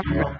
problem.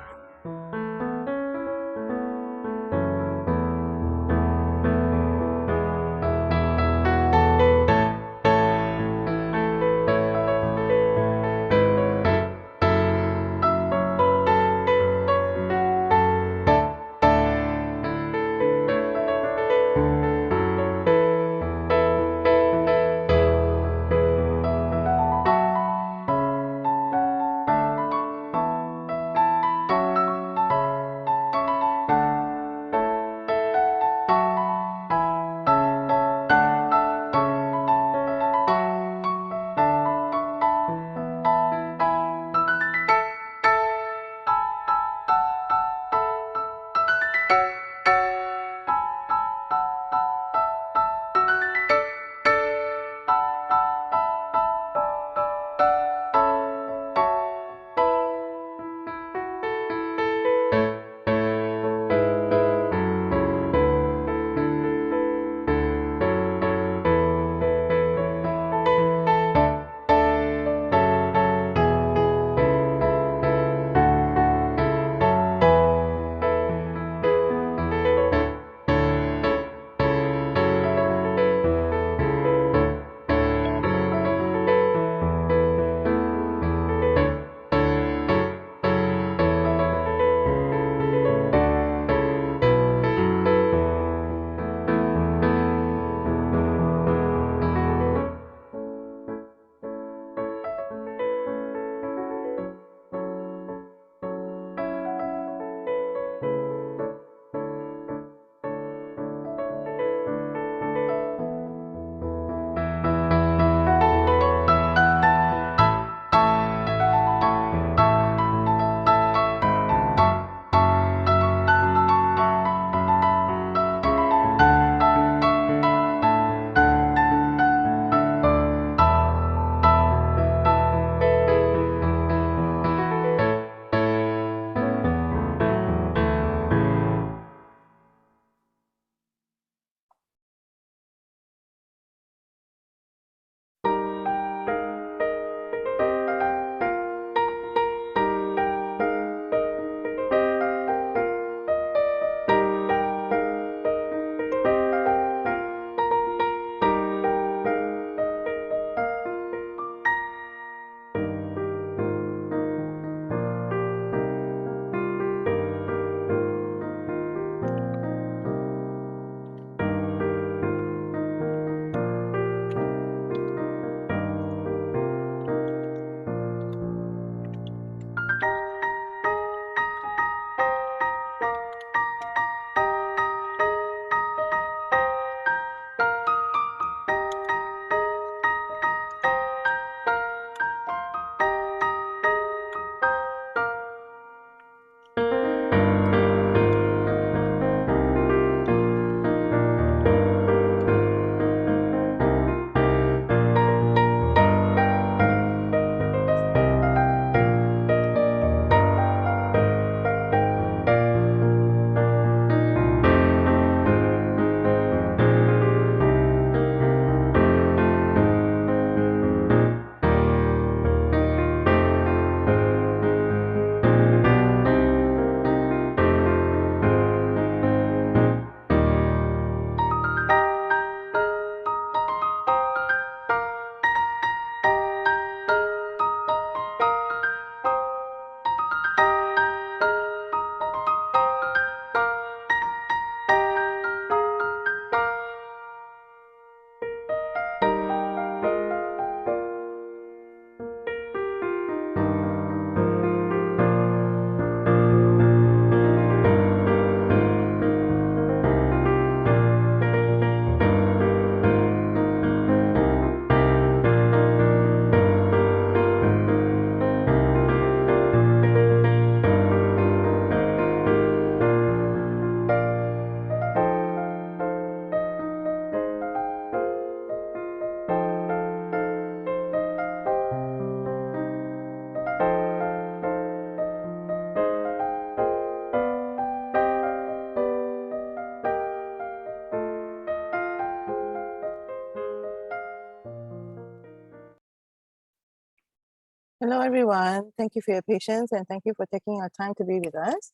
Hello, everyone. Thank you for your patience and thank you for taking your time to be with us.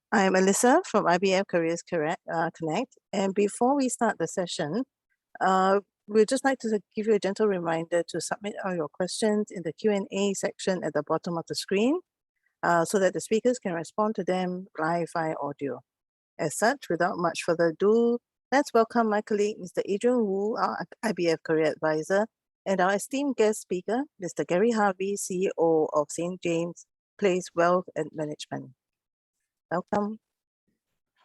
I am Alyssa from IBF Careers Connect. And before we start the session, we'd just like to give you a gentle reminder to submit all your questions in the Q&A section at the bottom of the screen so that the speakers can respond to them live via audio. As such, without much further ado, let's welcome my colleague, Mr. Adrian Wu, our IBF Career Advisor, and our esteemed guest speaker, Mr. Gary Harvey, CEO of St. James Place Wealth and Management. Welcome.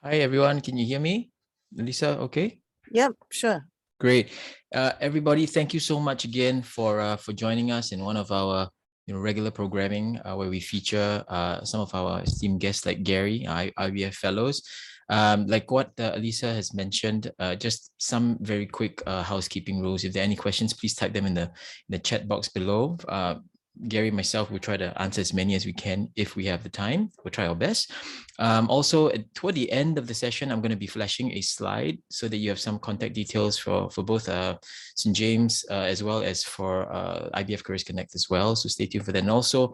Hi, everyone. Can you hear me? Lisa, okay? Yep, sure. Great. Everybody, thank you so much again for joining us in one of our regular programming where we feature some of our esteemed guests like Gary, IBF Fellows. Like what Lisa has mentioned, just some very quick housekeeping rules. If there are any questions, please type them in the chat box below. Gary and myself will try to answer as many as we can if we have the time. We'll try our best. Also, toward the end of the session, I'm going to be flashing a slide so that you have some contact details for both St. James as well as for IBF Careers Connect as well. So stay tuned for that. And also,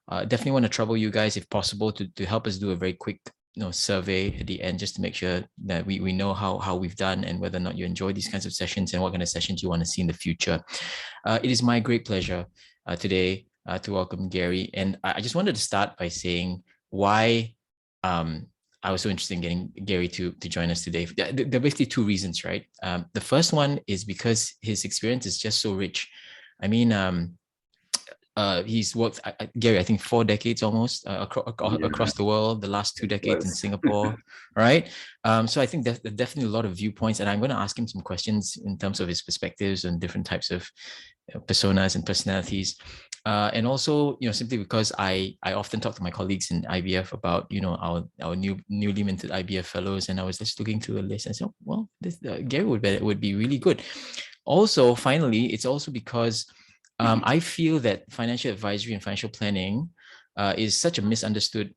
definitely want to trouble you guys if possible to help us do a very quick survey at the end, just to make sure that we know how we've done and whether or not you enjoy these kinds of sessions and what kind of sessions you want to see in the future. It is my great pleasure today to welcome Gary. And I just wanted to start by saying why I was so interested in getting Gary to join us today. There are basically two reasons, right? The first one is because his experience is just so rich. I mean, he's worked, Gary, I think 4 decades almost across the world, the last 2 decades in Singapore, right? So I think there's definitely a lot of viewpoints, and I'm going to ask him some questions in terms of his perspectives and different types of personas and personalities. And also, simply because I often talk to my colleagues in IBF about, our newly minted IBF fellows, and I was just looking through the list and said, oh, well, Gary would be really good. Also, finally, it's also because I feel that financial advisory and financial planning is such a misunderstood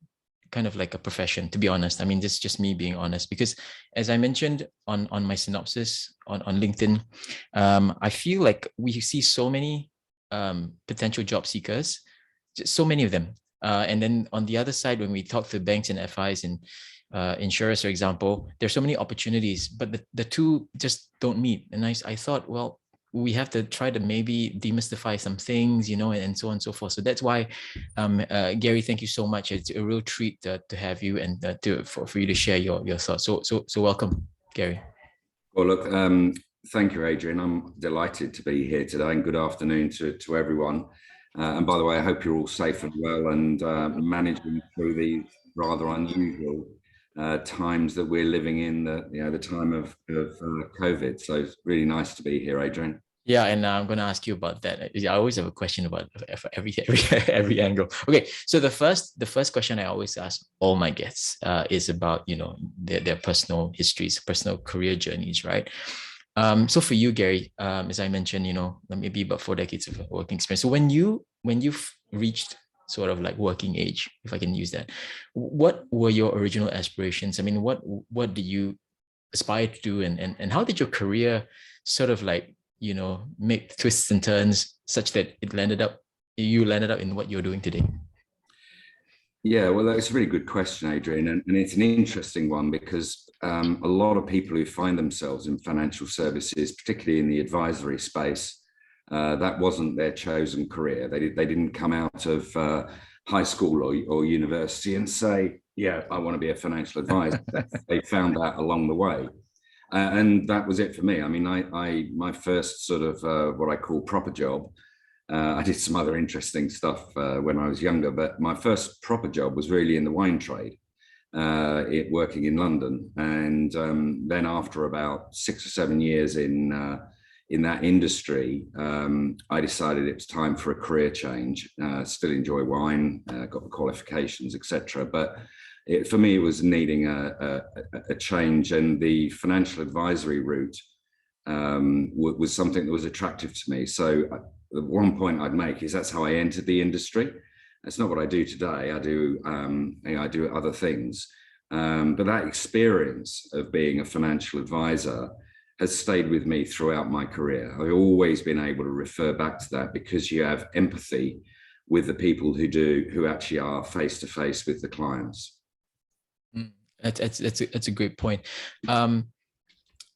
kind of like a profession, to be honest. I mean, this is just me being honest, because as I mentioned on my synopsis on LinkedIn, I feel like we see so many potential job seekers, so many of them. And then on the other side, when we talk to banks and FIs and insurers, for example, there's so many opportunities, but the two just don't meet. And I thought, well, we have to try to maybe demystify some things, and so on and so forth. So that's why, Gary, thank you so much. It's a real treat to have you and for you to share your thoughts. So welcome, Gary. Well, look, thank you, Adrian. I'm delighted to be here today, and good afternoon to everyone. And by the way, I hope you're all safe and well and managing through these rather unusual times that we're living in, the time of COVID. So it's really nice to be here, Adrian. Yeah, and I'm going to ask you about that. I always have a question about every angle. Okay, so the first question I always ask all my guests is about their personal histories, personal career journeys, right? So for you, Gary, as I mentioned, maybe about 4 decades of working experience. So when you've reached sort of like working age, if I can use that, what were your original aspirations? I mean, what did you aspire to do, and how did your career sort of like make twists and turns such that you landed up in what you're doing today? Yeah, well, that's a really good question, Adrian, and it's an interesting one because a lot of people who find themselves in financial services, particularly in the advisory space, that wasn't their chosen career. They didn't come out of high school or university and say, yeah, I want to be a financial advisor. They found that along the way. And that was it for me. I mean, my first sort of what I call proper job, I did some other interesting stuff when I was younger, but my first proper job was really in the wine trade, working in London. And then after about 6 or 7 years in that industry, I decided it was time for a career change. Still enjoy wine, got the qualifications, etc. But for me, it was needing a change, and the financial advisory route was something that was attractive to me. So the one point I'd make is that's how I entered the industry. It's not what I do today. I do other things, but that experience of being a financial advisor has stayed with me throughout my career. I've always been able to refer back to that because you have empathy with the people who actually are face to face with the clients. That's a great point.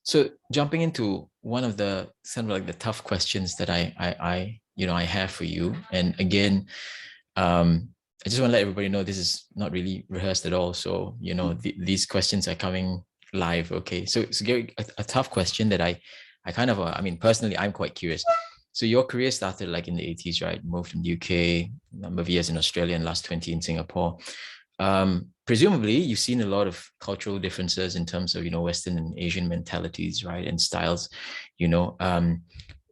So jumping into one of the sort of like the tough questions that I have for you, and again, I just want to let everybody know this is not really rehearsed at all. So these questions are coming live. Okay, so Gary, a tough question that I kind of I mean personally I'm quite curious. So your career started like in the 80s, right? Moved from the UK, number of years in Australia, and last 20 in Singapore. Presumably you've seen a lot of cultural differences in terms of Western and Asian mentalities, right, and styles.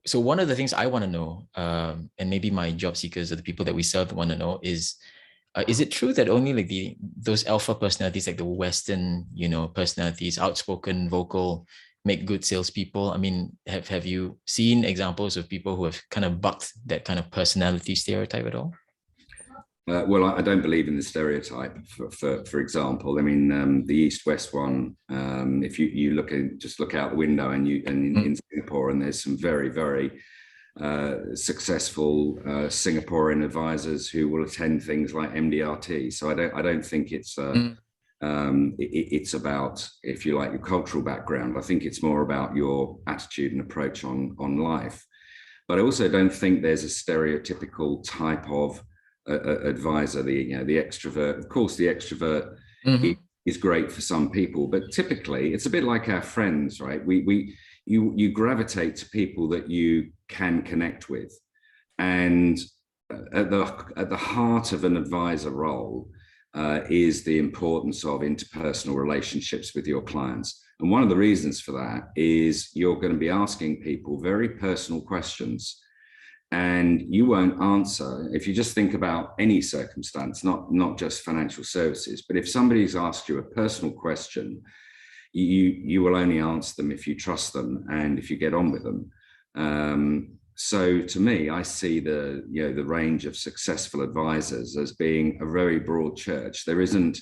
So one of the things I want to know, and maybe my job seekers or the people that we serve want to know is it true that only like those alpha personalities, like the Western personalities, outspoken, vocal, make good salespeople? I mean, have you seen examples of people who have kind of bucked that kind of personality stereotype at all? Well, I don't believe in the stereotype. For example, I mean, the East-West one. If you look out the window in Singapore, and there's some very, very successful Singaporean advisors who will attend things like MDRT. So I don't think it's it's about, if you like, your cultural background. I think it's more about your attitude and approach on life. But I also don't think there's a stereotypical type of advisor, the extrovert. Of course, the extrovert is great for some people, but typically it's a bit like our friends, right? You gravitate to people that you can connect with, and at the heart of an advisor role is the importance of interpersonal relationships with your clients. And one of the reasons for that is you're going to be asking people very personal questions, and you won't answer. If you just think about any circumstance, not just financial services, but if somebody's asked you a personal question, you will only answer them if you trust them and if you get on with them. So to me, I see the range of successful advisors as being a very broad church. There isn't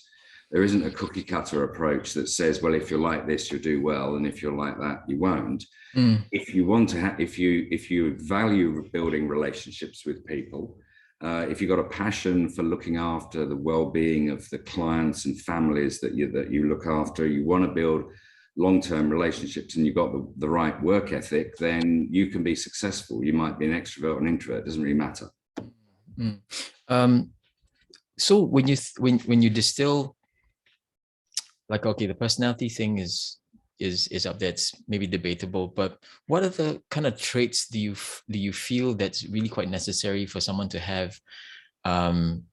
a cookie cutter approach that says, well, if you're like this, you'll do well, and if you're like that, you won't. If you want to if you value building relationships with people, if you've got a passion for looking after the well-being of the clients and families that you look after, you want to build long-term relationships, and you've got the right work ethic, then you can be successful. You might be an extrovert or an introvert, it doesn't really matter. So when you distill, like, okay, the personality thing is up there, it's maybe debatable, but what are the kind of traits do you feel that's really quite necessary for someone to have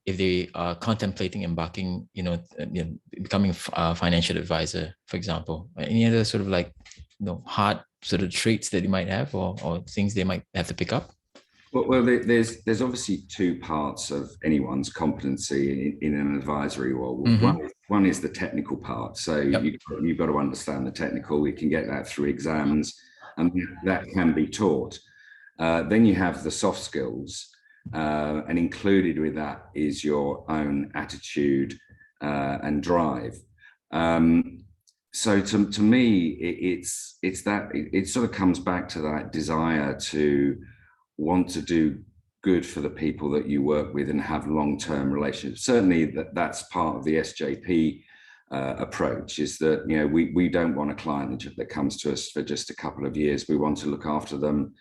if they are contemplating embarking, becoming a financial advisor, for example? Any other sort of like, hard sort of traits that you might have, or things they might have to pick up? Well, there's obviously two parts of anyone's competency in an advisory role. One is the technical part. So you've got to understand the technical. We can get that through exams, and that can be taught. Then you have the soft skills, and included with that is your own attitude and drive. So to me, it's that it sort of comes back to that desire to want to do good for the people that you work with and have long-term relationships. Certainly that's part of the SJP approach, is that we don't want a client that comes to us for just a couple of years. We want to look after them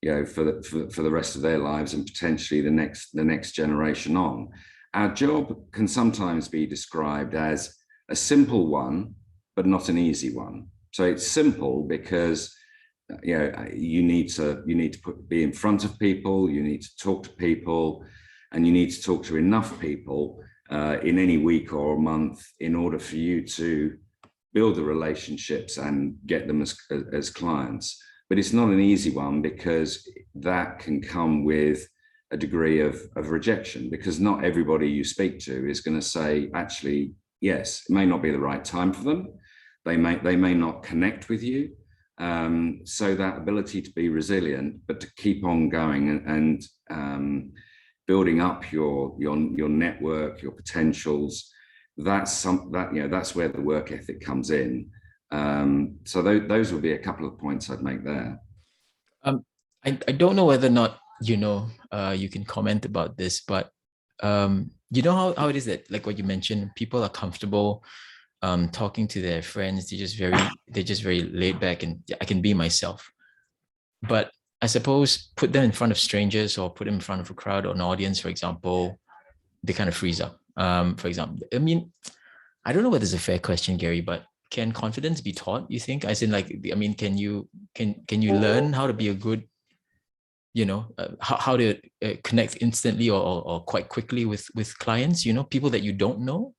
for the rest of their lives, and potentially the next generation on. Our job can sometimes be described as a simple one, but not an easy one. So it's simple because you need to be in front of people, you need to talk to people, and you need to talk to enough people in any week or month in order for you to build the relationships and get them as clients. But it's not an easy one, because that can come with a degree of rejection, because not everybody you speak to is going to say, actually, yes, it may not be the right time for them. They may not connect with you. So that ability to be resilient, but to keep on going and building up your network, your potentials, that's where the work ethic comes in. So those would be a couple of points I'd make there. I don't know whether or not you can comment about this, but you know how it is that, like what you mentioned, people are comfortable talking to their friends. They're just very laid back, and I can be myself. But I suppose put them in front of strangers or put them in front of a crowd or an audience, for example, they kind of freeze up. For example, I mean, I don't know whether it's a fair question, Gary, but can confidence be taught, you think? As in, like, I mean, can you learn how to be a good, how to connect instantly or quite quickly with clients, people that you don't know?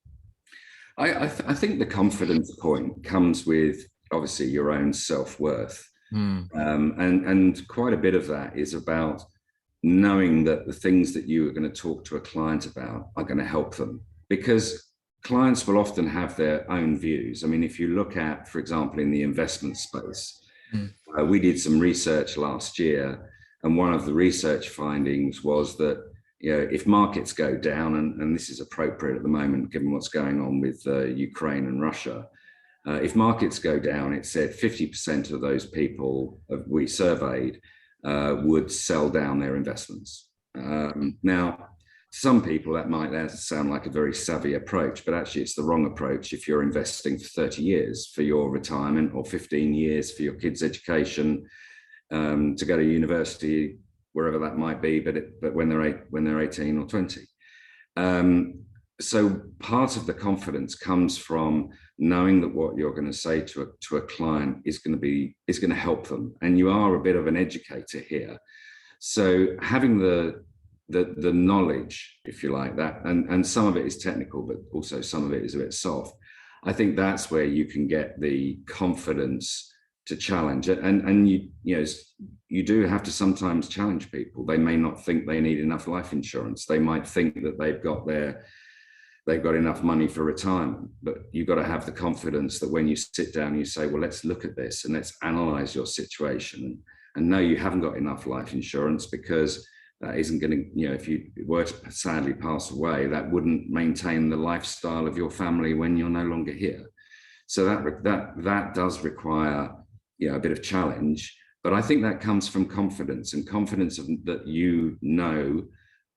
I think the confidence point comes with obviously your own self-worth. And quite a bit of that is about knowing that the things that you are going to talk to a client about are going to help them, because clients will often have their own views. I mean, if you look at, for example, in the investment space, we did some research last year, and one of the research findings was that if markets go down, and this is appropriate at the moment given what's going on with Ukraine and Russia, if markets go down, it said 50% of those people we surveyed would sell down their investments. Now, some people that might sound like a very savvy approach, but actually it's the wrong approach if you're investing for 30 years for your retirement, or 15 years for your kids' education, to go to university, wherever that might be, but when they're 18 or 20. So part of the confidence comes from knowing that what you're going to say to a client is going to help them, and you are a bit of an educator here. So having the knowledge, if you like, that, and some of it is technical, but also some of it is a bit soft. I think that's where you can get the confidence to challenge it, and you do have to sometimes challenge people. They may not think they need enough life insurance. They might think that they've got enough money for retirement, but you've got to have the confidence that when you sit down, you say, well, let's look at this and let's analyze your situation, and no, you haven't got enough life insurance, because that isn't going to, if you were to sadly pass away, that wouldn't maintain the lifestyle of your family when you're no longer here. So that does require a bit of challenge, but I think that comes from confidence, and confidence that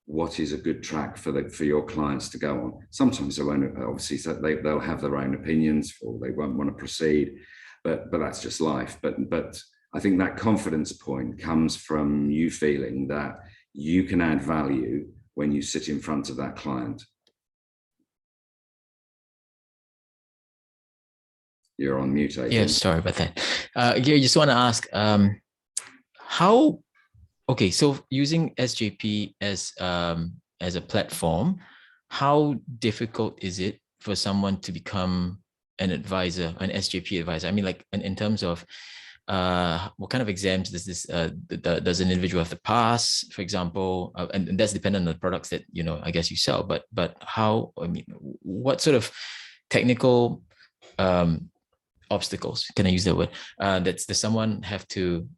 what is a good track for your clients to go on. Sometimes they won't, obviously, so they'll have their own opinions, or they won't want to proceed, but that's just life. But I think that confidence point comes from you feeling that you can add value when you sit in front of that client. You're on mute, Adrian. Yeah, sorry about that. Gary, just want to ask, okay, so using SJP as a platform, how difficult is it for someone to become an advisor, an SJP advisor? I mean, like in terms of what kind of exams does an individual have to pass, for example, and that's dependent on the products that I guess you sell. But how? I mean, what sort of technical obstacles, can I use that word, does someone have to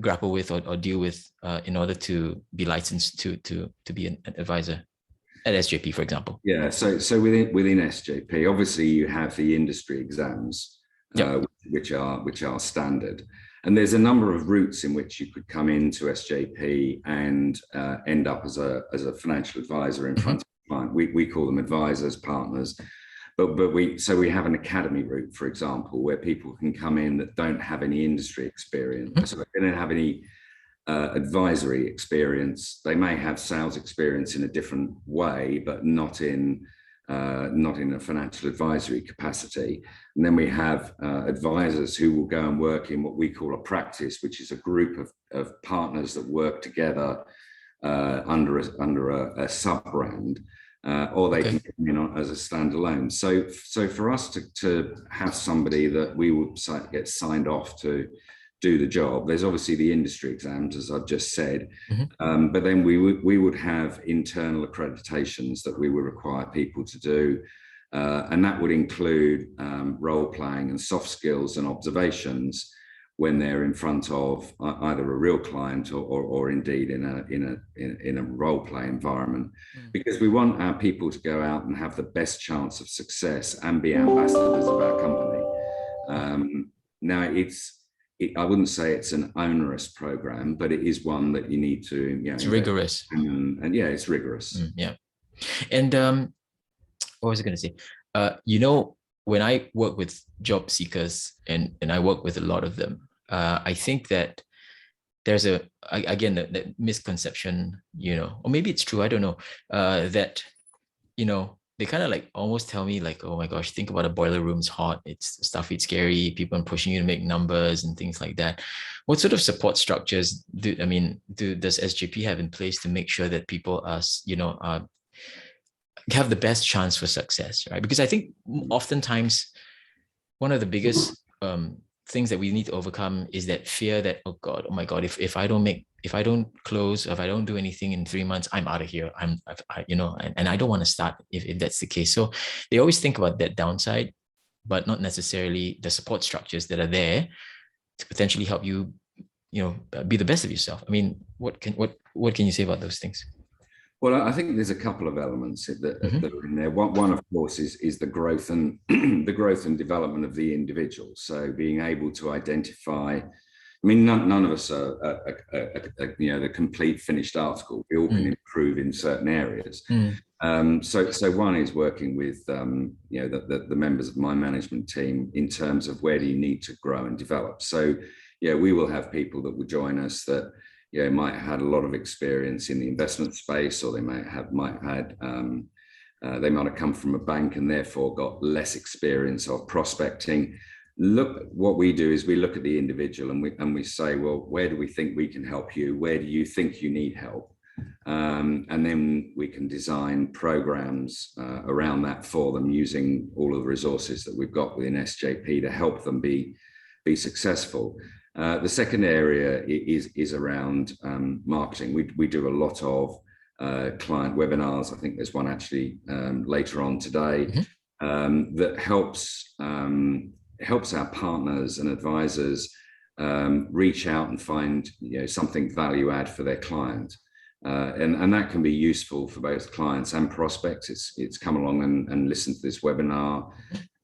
grapple with or deal with in order to be licensed to be an advisor at SJP, for example? Yeah, so within SJP, obviously you have the industry exams, yep, which are standard, and there's a number of routes in which you could come into SJP and end up as a financial advisor in front of a client. We call them advisors, partners. But we have an academy route, for example, where people can come in that don't have any industry experience, so they don't have any advisory experience. They may have sales experience in a different way, but not in a financial advisory capacity. And then we have advisors who will go and work in what we call a practice, which is a group of partners that work together under a sub-brand. Or they can come in as a standalone. So for us to have somebody that we would get signed off to do the job, there's obviously the industry exams, as I've just said, but then we would have internal accreditations that we would require people to do, and that would include role playing and soft skills and observations when they're in front of either a real client or indeed in a role play environment, because we want our people to go out and have the best chance of success and be ambassadors of our company. Now I wouldn't say it's an onerous program, but it is one that you need to, It's rigorous. And yeah, it's rigorous. Yeah. And what was I going to say? When I work with job seekers and I work with a lot of them, I think that there's again, that misconception, or maybe it's true, I don't know, that, they kind of like almost tell me like, oh my gosh, think about a boiler room's hot. It's stuffy, it's scary, people are pushing you to make numbers and things like that. What sort of support structures does SJP have in place to make sure that people are, have the best chance for success, right? Because I think oftentimes one of the biggest things that we need to overcome is that fear that, oh my God, if I don't close, if I don't do anything in 3 months, I'm out of here. And I don't want to start if that's the case. So they always think about that downside, but not necessarily the support structures that are there to potentially help you, be the best of yourself. I mean, what can you say about those things? Well, I think there's a couple of elements that are in there. One, of course, is the growth and the growth and development of the individual. So being able to identify. I mean, none of us are the complete finished article. We all can improve in certain areas. So one is working with the members of my management team in terms of where do you need to grow and develop. So we will have people that will join us that might have had a lot of experience in the investment space, or they might have come from a bank and therefore got less experience of prospecting. Look, what we do is we look at the individual and we say, well, where do we think we can help you? Where do you think you need help? And then we can design programs around that for them using all of the resources that we've got within SJP to help them be successful. The second area is around marketing. We do a lot of client webinars. I think there's one actually later on today that helps our partners and advisors reach out and find something value add for their client. And that can be useful for both clients and prospects. It's come along and listen to this webinar,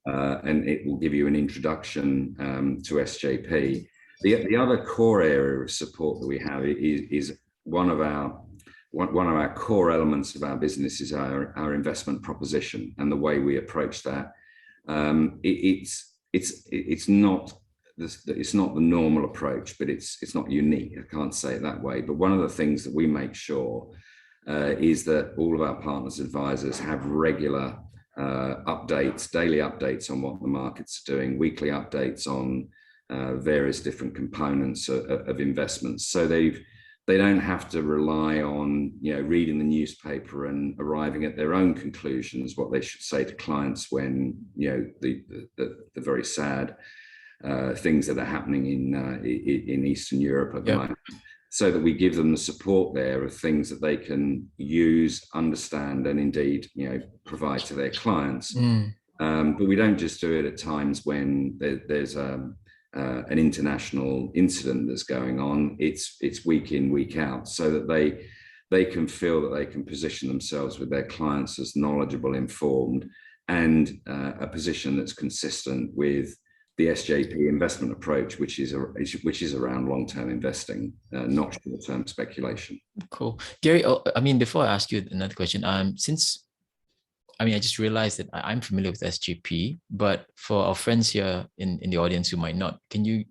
and it will give you an introduction to SJP. The other core area of support that we have is one of our core elements of our business is our investment proposition and the way we approach that. It's not the normal approach, but it's not unique. I can't say it that way. But one of the things that we make sure is that all of our partners advisors have regular updates, daily updates on what the markets are doing, weekly updates on various different components of investments. So they don't have to rely on reading the newspaper and arriving at their own conclusions, what they should say to clients when the very sad things that are happening in Eastern Europe at the moment. So that we give them the support there of things that they can use, understand, and indeed provide to their clients. But we don't just do it at times when there's an international incident that's going on. It's week in, week out, so that they can feel that they can position themselves with their clients as knowledgeable, informed, and a position that's consistent with the SJP investment approach, which is around long-term investing, not short-term speculation. Cool. Gary, before I ask you another question, I just realized that I'm familiar with SJP, but for our friends here in the audience who might not, can you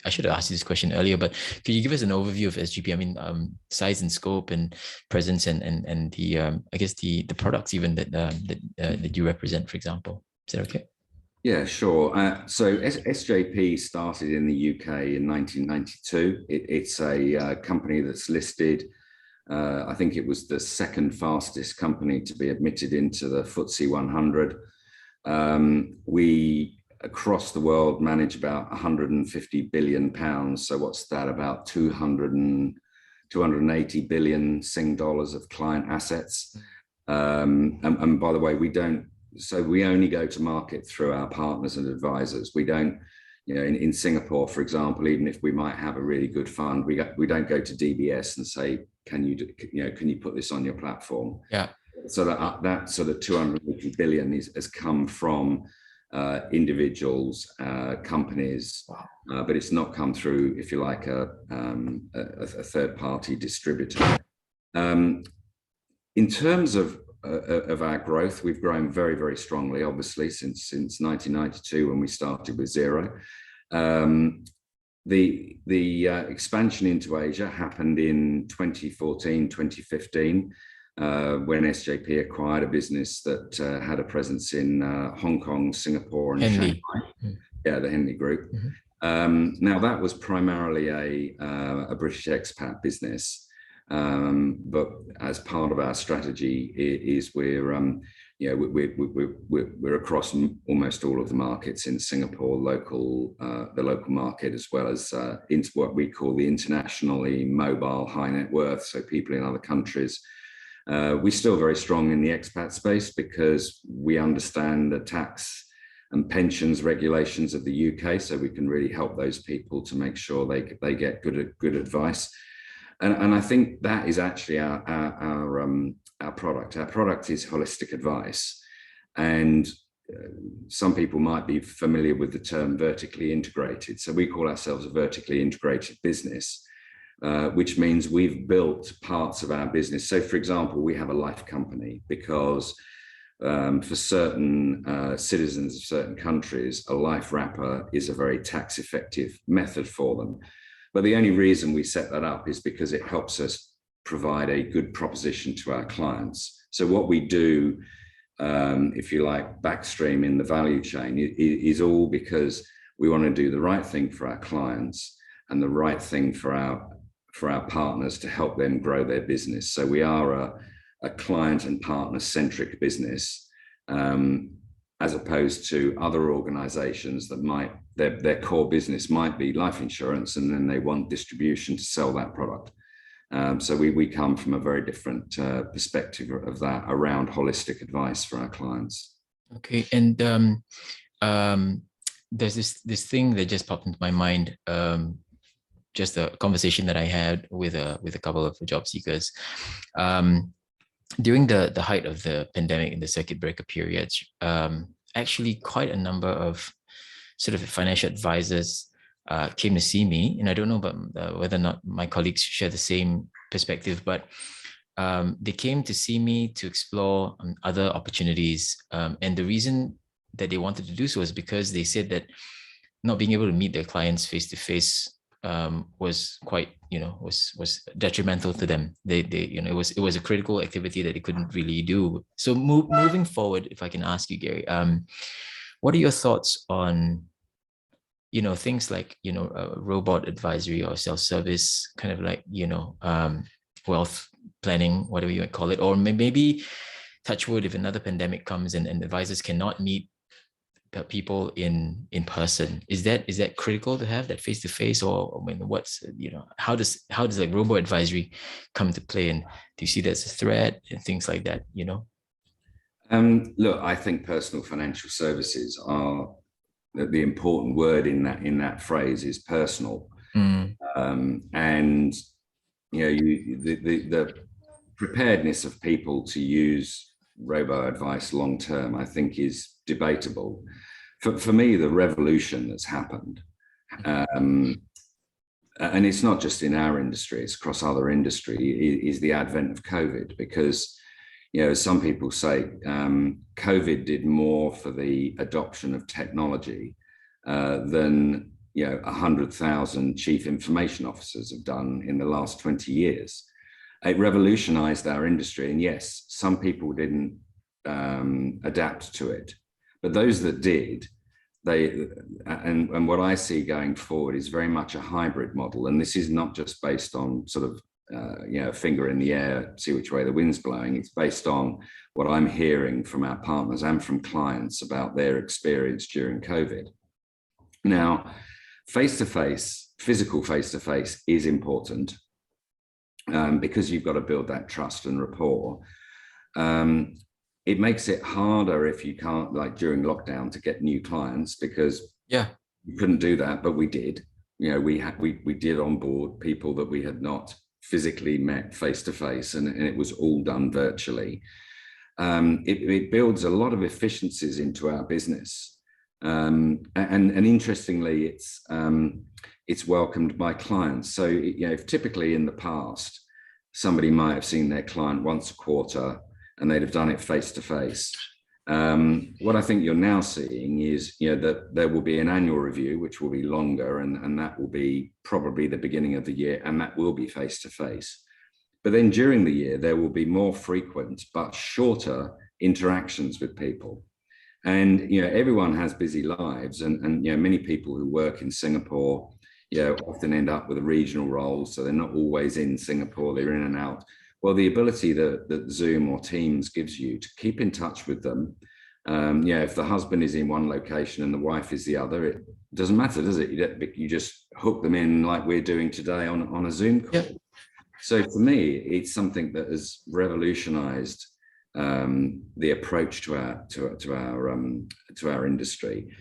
I should have asked you this question earlier, but could you give us an overview of SJP? Size and scope and presence and the, I guess the products even that you represent, for example. Is that okay? Yeah, sure. So SJP started in the UK in 1992. It's a company that's listed. I think it was the second fastest company to be admitted into the FTSE 100. We, across the world, manage about 150 billion pounds. So what's that? About 280 billion Sing dollars of client assets. And by the way, we only go to market through our partners and advisors. We don't, in Singapore, for example, even if we might have a really good fund, we don't go to DBS and say, can you put this on your platform? Yeah. So that sort of 280 billion has come from individuals, companies, but it's not come through, if you like, a third-party distributor. In terms of our growth, we've grown very, very strongly, obviously, since 1992 when we started with zero. The expansion into Asia happened in 2014, 2015, when SJP acquired a business that had a presence in Hong Kong, Singapore, and Henley. Shanghai. Yeah, the Henley Group. Now that was primarily a British expat business, but as part of our strategy is we're across almost all of the markets in Singapore, the local market, as well as into what we call the internationally mobile high net worth, so people in other countries. We're still very strong in the expat space because we understand the tax and pensions regulations of the UK, so we can really help those people to make sure they get good advice. And I think that is actually our product. Our product is holistic advice, and some people might be familiar with the term vertically integrated. So we call ourselves a vertically integrated business, which means we've built parts of our business. So, for example, we have a life company because for certain citizens of certain countries, a life wrapper is a very tax effective method for them. But the only reason we set that up is because it helps us provide a good proposition to our clients. So what we do, if you like, backstream in the value chain is all because we want to do the right thing for our clients and the right thing for our partners to help them grow their business. So we are a client and partner centric business, as opposed to other organizations that their core business might be life insurance, and then they want distribution to sell that product. So we come from a very different perspective of that around holistic advice for our clients. Okay, and there's this thing that just popped into my mind. Just a conversation that I had with a couple of job seekers. During the height of the pandemic in the circuit breaker periods, actually quite a number of sort of financial advisors came to see me, and I don't know about whether or not my colleagues share the same perspective, but they came to see me to explore other opportunities, and the reason that they wanted to do so is because they said that not being able to meet their clients face to face was quite, was detrimental to them. It was a critical activity that they couldn't really do. So moving forward, if I can ask you, Gary, what are your thoughts on, things like, robot advisory or self-service, kind of like, wealth planning, whatever you might call it, or maybe touch wood, if another pandemic comes and advisors cannot meet people in person, is that critical to have that face-to-face, or I mean, how does like robo advisory come to play, and do you see that as a threat and things like that? Look, I think personal financial services are the important word in that phrase is personal. And the preparedness of people to use robo advice long term, I think, is debatable. For me, the revolution that's happened, and it's not just in our industry, it's across other industry, is the advent of COVID. Because, as some people say, COVID did more for the adoption of technology than 100,000 chief information officers have done in the last 20 years. It revolutionized our industry, and yes, some people didn't adapt to it, but those that did, and what I see going forward is very much a hybrid model. And this is not just based on sort of finger in the air, see which way the wind's blowing. It's based on what I'm hearing from our partners and from clients about their experience during COVID. Now, face-to-face, physical face-to-face is important, because you've got to build that trust and rapport. It makes it harder if you can't, like during lockdown, to get new clients, because you couldn't do that, but we did. We did onboard people that we had not physically met face to face, and it was all done virtually. It builds a lot of efficiencies into our business, And interestingly, it's welcomed by clients. So, if typically in the past, somebody might have seen their client once a quarter and they'd have done it face to face. What I think you're now seeing is, that there will be an annual review, which will be longer, and that will be probably the beginning of the year, and that will be face to face. But then during the year, there will be more frequent but shorter interactions with people. And, everyone has busy lives, and many people who work in Singapore, often end up with a regional role. So they're not always in Singapore, they're in and out. Well, the ability that Zoom or Teams gives you to keep in touch with them, if the husband is in one location and the wife is the other, it doesn't matter, does it? You just hook them in like we're doing today on a Zoom call. Yep. So for me, it's something that has revolutionized the approach to our industry,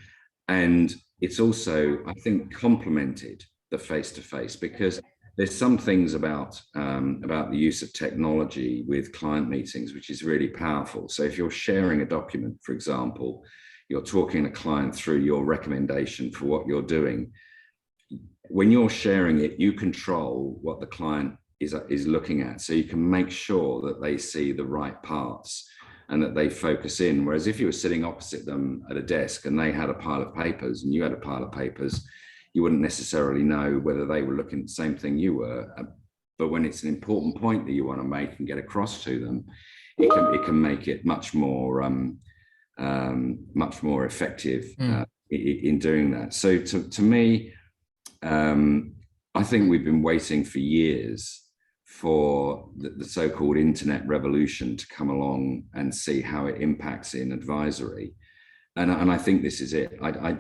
and it's also, I think, complemented the face-to-face, because there's some things about the use of technology with client meetings which is really powerful. So if you're sharing a document, for example, you're talking to a client through your recommendation for what you're doing. When you're sharing it, you control what the client is looking at, so you can make sure that they see the right parts and that they focus in. Whereas if you were sitting opposite them at a desk and they had a pile of papers and you had a pile of papers, you wouldn't necessarily know whether they were looking at the same thing you were. But when it's an important point that you want to make and get across to them, it can make it much more effective in doing that. So to me, I think we've been waiting for years for the so-called internet revolution to come along and see how it impacts in advisory, and I think this is it. I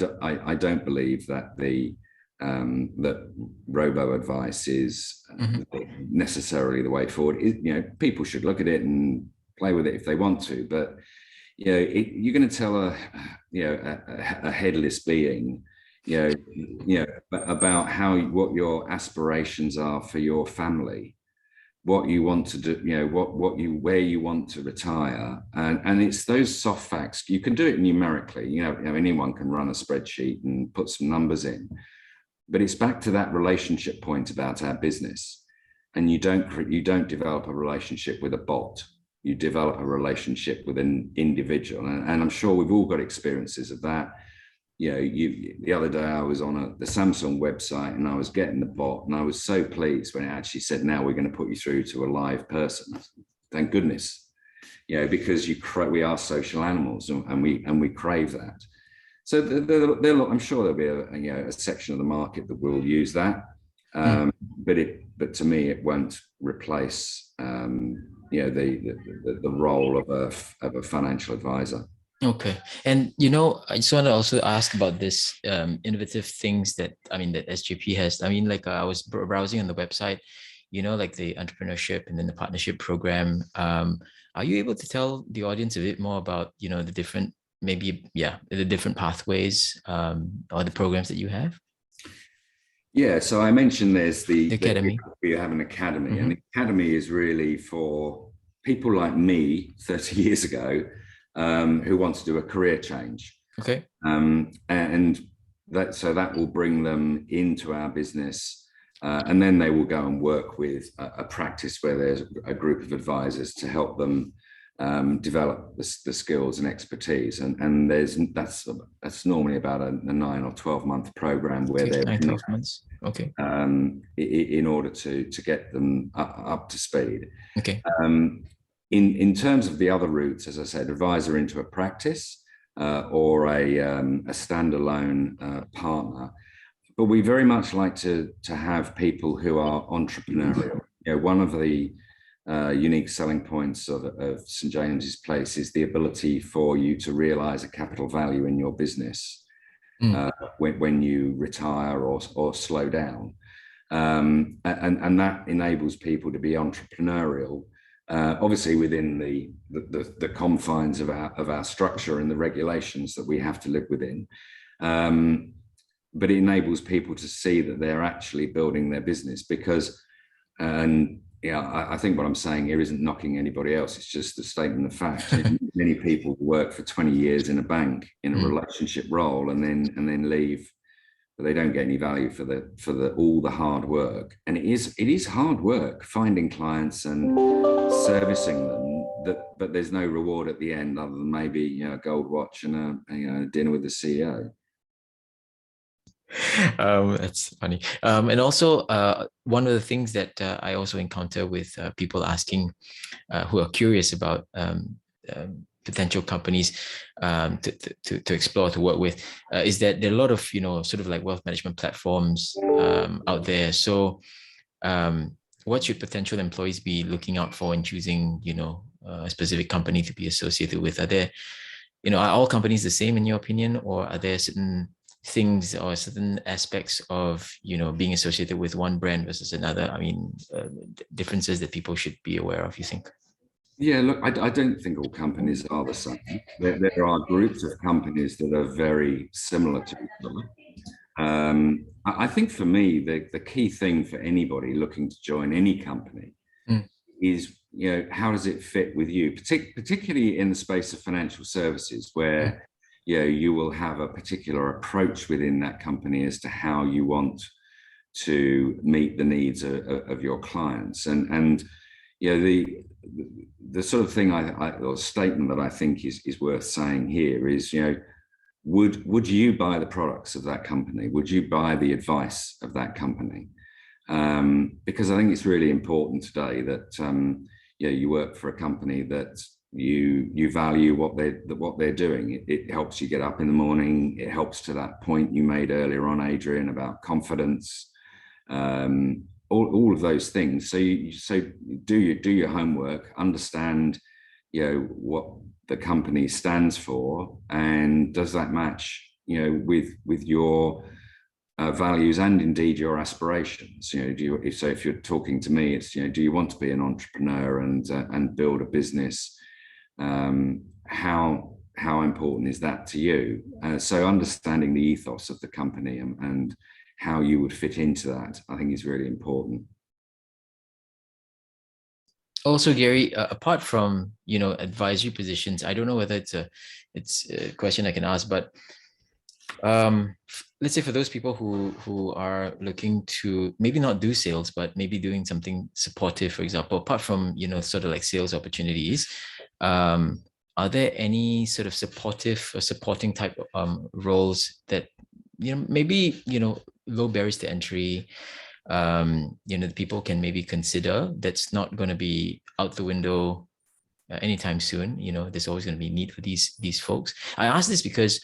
don't believe that that robo advice is necessarily the way forward. People should look at it and play with it if they want to, but you're going to tell a headless being about what your aspirations are for your family, what you want to do, where you want to retire, and it's those soft facts. You can do it numerically. Anyone can run a spreadsheet and put some numbers in, but it's back to that relationship point about our business. And you don't develop a relationship with a bot. You develop a relationship with an individual, and I'm sure we've all got experiences of that. The other day I was on the Samsung website and I was getting the bot, and I was so pleased when it actually said, now we're going to put you through to a live person. Thank goodness, because we are social animals, and we crave that. So I'm sure there'll be a section of the market that will use that, but to me it won't replace the role of a financial advisor. Okay. And, I just want to also ask about this innovative things that SJP has. I was browsing on the website, like the entrepreneurship and then the partnership program. Are you able to tell the audience a bit more about, the different, the different pathways or the programs that you have? Yeah, so I mentioned there's the academy. We have an academy, and the academy is really for people like me 30 years ago, who want to do a career change. Okay. And that will bring them into our business, and then they will go and work with a practice where there's a group of advisors to help them develop the skills and expertise. And that's normally about a 9 or 12 month program where they're 9, 12 months. Okay. In order to get them up to speed. Okay. In terms of the other routes, as I said, advisor into a practice or a standalone partner. But we very much like to have people who are entrepreneurial. One of the unique selling points of St. James's Place is the ability for you to realize a capital value in your business when you retire or slow down. And that enables people to be entrepreneurial. Obviously within the confines of our structure and the regulations that we have to live within, but it enables people to see that they're actually building their business, because Yeah, I think what I'm saying here isn't knocking anybody else. It's just a statement of fact. Many people work for 20 years in a bank in a relationship role and then leave, but they don't get any value for the all the hard work. And it is hard work finding clients and servicing them. But there's no reward at the end other than maybe a gold watch and a dinner with the CEO. That's funny. And also, one of the things that I also encounter with people asking who are curious about potential companies to explore, to work with, is that there are a lot of, sort of like wealth management platforms out there. So what should potential employees be looking out for in choosing, a specific company to be associated with? Are there, are all companies the same in your opinion, or are there certain things or certain aspects of being associated with one brand versus another? I mean, differences that people should be aware of, you think? Yeah, look, I don't think all companies are the same. There are groups of companies that are very similar to each other. I think for me, the key thing for anybody looking to join any company is, how does it fit with you, particularly in the space of financial services, where you will have a particular approach within that company as to how you want to meet the needs of your clients. And the sort of thing or statement that I think is worth saying here is, would you buy the products of that company? Would you buy the advice of that company? Because I think it's really important today that you work for a company that you value what they're doing. It helps you get up in the morning. It helps to that point you made earlier on, Adrian, about confidence. All of those things. So do your homework, understand what the company stands for, and does that match with your values and indeed your aspirations. If you're talking to me, it's do you want to be an entrepreneur and build a business? How important is that to you? So understanding the ethos of the company and how you would fit into that, I think, is really important. Also, Gary, apart from advisory positions, I don't know whether it's a question I can ask, but let's say for those people who are looking to maybe not do sales, but maybe doing something supportive, for example, apart from sort of like sales opportunities, are there any sort of supportive or supporting type roles that maybe low barriers to entry, the people can maybe consider, that's not going to be out the window anytime soon? There's always going to be need for these folks. I ask this because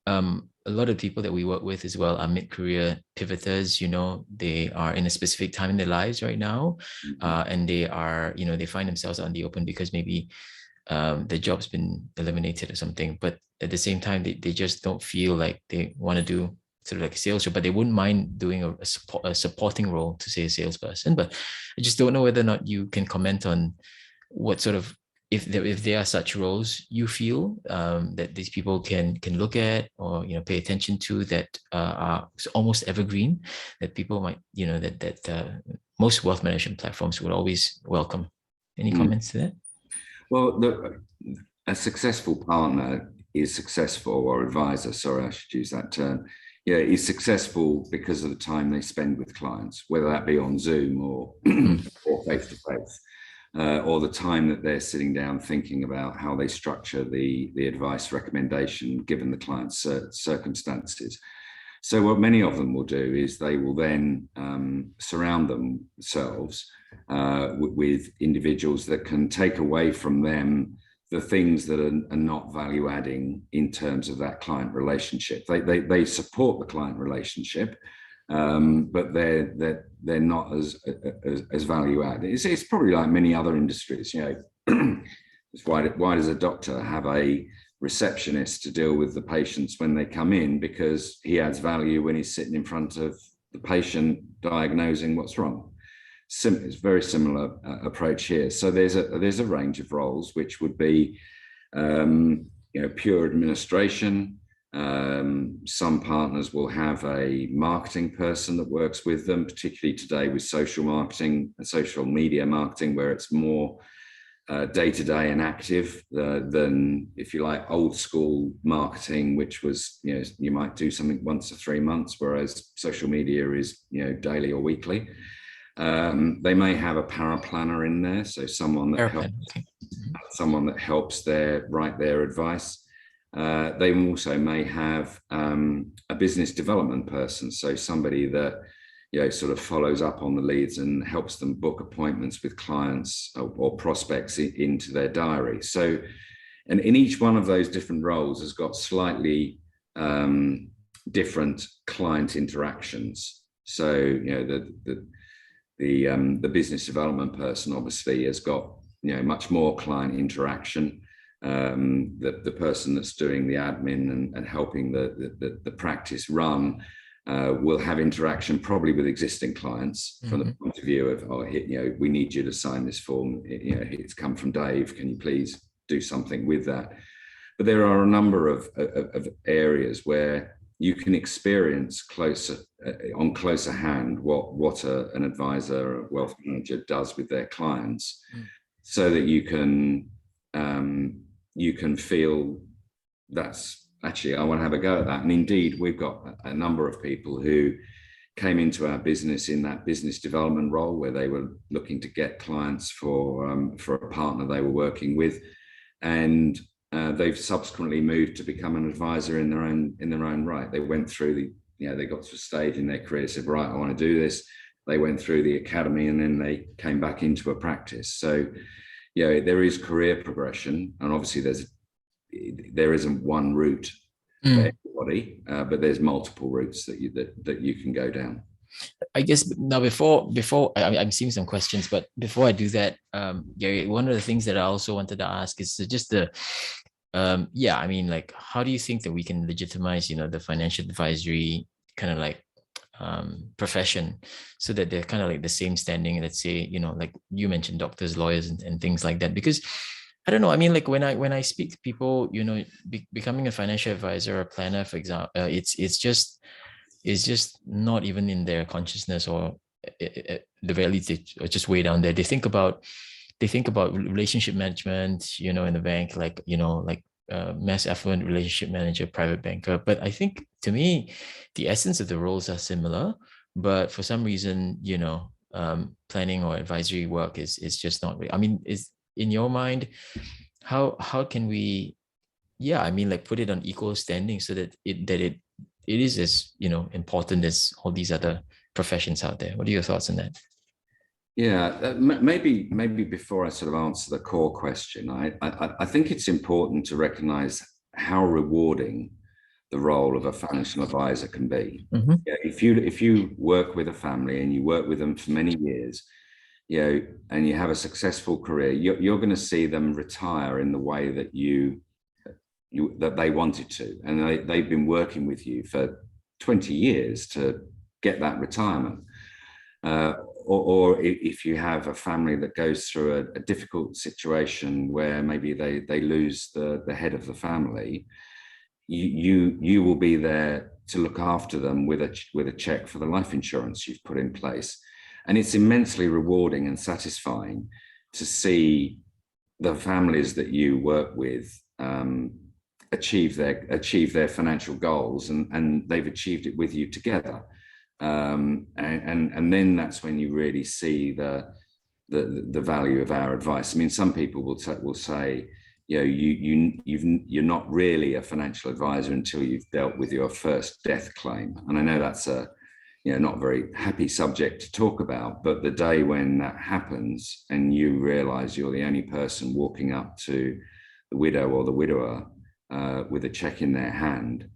a lot of people that we work with as well are mid-career pivoters. They are in a specific time in their lives right now, and they are, they find themselves out in the open because maybe their job's been eliminated or something. But at the same time, they just don't feel like they want to do sort of like a sales job, but they wouldn't mind doing a supporting role, to say a salesperson. But I just don't know whether or not you can comment on what sort of, if there are such roles you feel that these people can look at or pay attention to, that are almost evergreen, that people might that most wealth management platforms would always welcome. Any comments to that? Well, a successful partner is successful, or advisor, sorry, I should use that term. Is successful because of the time they spend with clients, whether that be on Zoom or face to face. Or the time that they're sitting down thinking about how they structure the advice recommendation given the client's circumstances. So what many of them will do is they will then surround themselves with individuals that can take away from them the things that are not value adding in terms of that client relationship. They support the client relationship, but they're not as value add. It's probably like many other industries. It's why does a doctor have a receptionist to deal with the patients when they come in? Because he adds value when he's sitting in front of the patient diagnosing what's wrong. It's very similar approach here. So there's a range of roles which would be pure administration, Some partners will have a marketing person that works with them, particularly today with social marketing and social media marketing, where it's more day-to-day and active than, if you like, old school marketing, which was, you might do something once or 3 months, whereas social media is, daily or weekly. They may have a paraplanner in there, so someone that helps write their advice. They also may have a business development person, so somebody that sort of follows up on the leads and helps them book appointments with clients or prospects into their diary. So, and in each one of those different roles has got slightly different client interactions. So, the business development person obviously has got much more client interaction. The person that's doing the admin and helping the practice run will have interaction probably with existing clients from the point of view of, we need you to sign this form. It's come from Dave. Can you please do something with that? But there are a number of areas where you can experience on closer hand what an advisor or a wealth manager does with their clients, so that you can feel that's actually, I want to have a go at that. And indeed, we've got a number of people who came into our business in that business development role, where they were looking to get clients for a partner they were working with, and they've subsequently moved to become an advisor in their own right. They went through they got to a stage in their career, said, right, I want to do this. They went through the academy, and then they came back into a practice. So, there is career progression, and obviously there isn't one route for everybody, but there's multiple routes that you can go down. I guess now before I'm seeing some questions, but before I do that, Gary, one of the things that I also wanted to ask is just how do you think that we can legitimize, the financial advisory kind of like profession, so that they're kind of like the same standing, let's say, like you mentioned, doctors, lawyers, and things like that? Because I don't know. I mean, like when I speak to people, becoming a financial advisor or planner, for example, it's just not even in their consciousness, or the very least, it's just way down there. They think about relationship management, in the bank, like mass affluent relationship manager, private banker. But I think, to me, the essence of the roles are similar, but for some reason, planning or advisory work is just not. I mean, is in your mind, how can we, put it on equal standing, so that it is as important as all these other professions out there? What are your thoughts on that? Yeah, maybe before I sort of answer the core question, I think it's important to recognize how rewarding the role of a financial advisor can be. If you work with a family and you work with them for many years, and you have a successful career, you're going to see them retire in the way that that they wanted to, and they've been working with you for 20 years to get that retirement. Or if you have a family that goes through a difficult situation where maybe they lose the head of the family, you will be there to look after them with a check for the life insurance you've put in place. And it's immensely rewarding and satisfying to see the families that you work with achieve their financial goals, and they've achieved it with you together. And then that's when you really see the value of our advice. I mean, some people will say, you're not really a financial advisor until you've dealt with your first death claim. And I know that's a not very happy subject to talk about, but the day when that happens and you realize you're the only person walking up to the widow or the widower with a check in their hand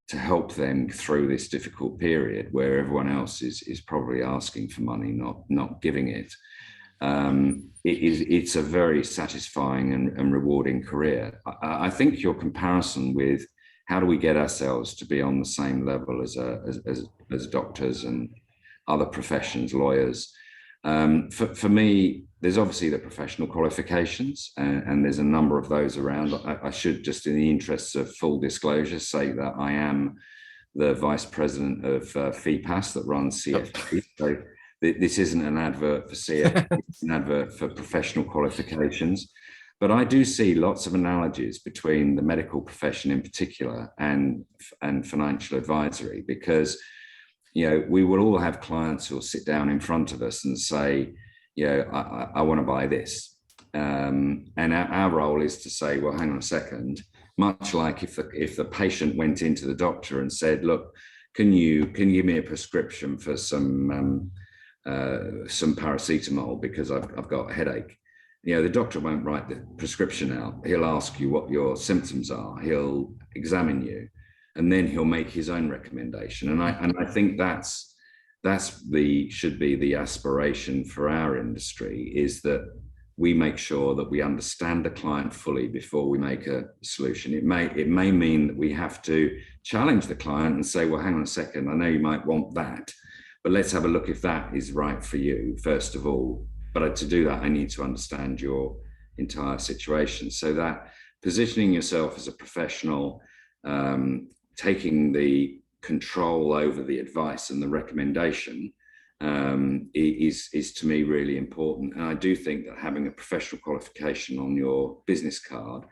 to help them through this difficult period where everyone else is probably asking for money, not giving it. It's a very satisfying and rewarding career. I think your comparison with how do we get ourselves to be on the same level as doctors and other professions, lawyers, For me, there's obviously the professional qualifications, and there's a number of those around. I should, just in the interests of full disclosure, say that I am the vice president of FEPAS that runs CFP. So this isn't an advert for CFP, it's an advert for professional qualifications. But I do see lots of analogies between the medical profession in particular and financial advisory, because we will all have clients who will sit down in front of us and say, I want to buy this. And our role is to say, well, hang on a second, much like if the patient went into the doctor and said, look, can you give me a prescription for some paracetamol because I've got a headache. The doctor won't write the prescription out. He'll ask you what your symptoms are. He'll examine you, and then he'll make his own recommendation. And I think that's should be the aspiration for our industry, is that we make sure that we understand the client fully before we make a solution. It may mean that we have to challenge the client and say, well, hang on a second, I know you might want that, but let's have a look if that is right for you, first of all. But to do that, I need to understand your entire situation. So that positioning yourself as a professional, taking the control over the advice and the recommendation is to me really important. And I do think that having a professional qualification on your business card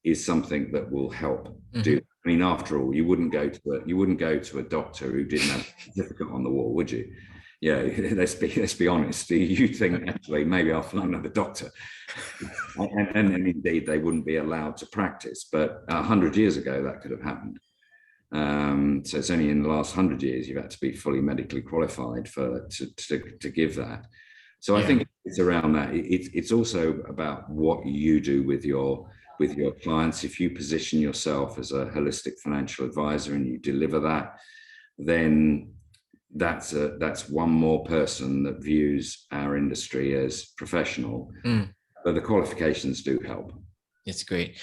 is something that will help do. I mean, after all, you wouldn't go to a doctor who didn't have a certificate on the wall, would you? Yeah, let's be honest. You think, actually, maybe I'll find another doctor, and indeed they wouldn't be allowed to practice. But 100 years ago, that could have happened. So it's only in the last 100 years you've had to be fully medically qualified to give that. So I think it's around that. It's also about what you do with your clients. If you position yourself as a holistic financial advisor and you deliver that, then that's one more person that views our industry as professional. But the qualifications do help. It's great.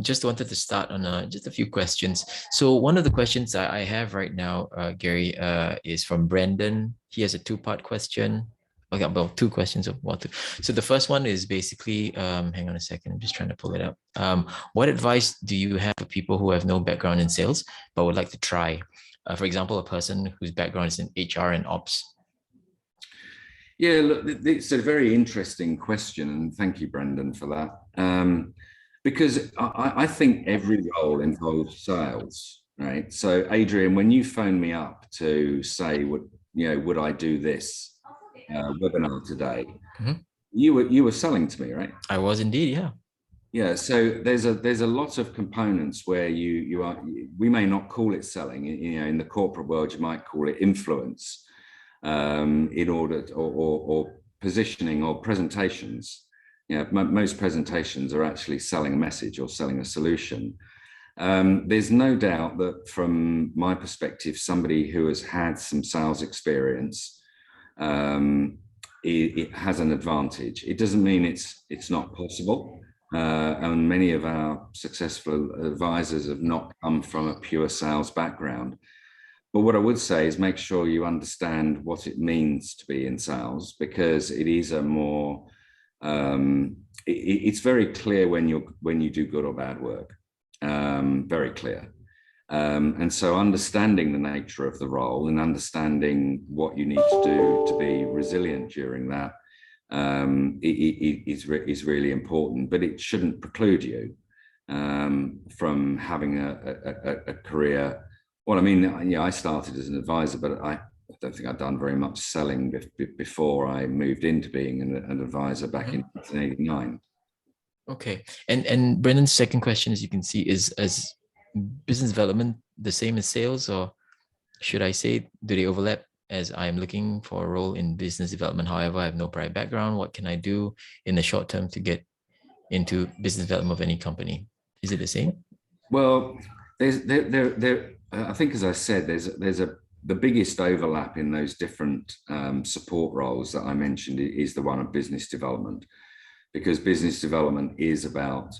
Just wanted to start on just a few questions. So one of the questions I have right now, Gary, is from Brendan. He has a two-part question. Okay, well, two questions of what to. So the first one is basically, hang on a second, I'm just trying to pull it up. What advice do you have for people who have no background in sales but would like to try? For example, a person whose background is in HR and ops. Yeah, look, it's a very interesting question, and thank you, Brendan, for that. Because I think every role involves sales, right? So, Adrian, when you phoned me up to say, would I do this webinar today? You were selling to me, right? I was indeed, yeah. Yeah, so there's a lot of components where we may not call it selling. In the corporate world, you might call it influence, in order or positioning or presentations. Most presentations are actually selling a message or selling a solution. There's no doubt that from my perspective, somebody who has had some sales experience, it has an advantage. It doesn't mean it's not possible. And many of our successful advisors have not come from a pure sales background. But what I would say is make sure you understand what it means to be in sales, because it is a more, it's very clear when you do good or bad work, very clear. And so understanding the nature of the role and understanding what you need to do to be resilient during that is really important, but it shouldn't preclude you from having a career. Well, I mean, I started as an advisor, but I don't think I'd done very much selling before I moved into being an advisor back in 1989. Okay, and Brendan's second question, as you can see, is business development the same as sales, or should I say, do they overlap? As I'm looking for a role in business development, however, I have no prior background. What can I do in the short term to get into business development of any company? Is it the same? Well, I think, as I said, the biggest overlap in those different support roles that I mentioned is the one of business development, because business development is about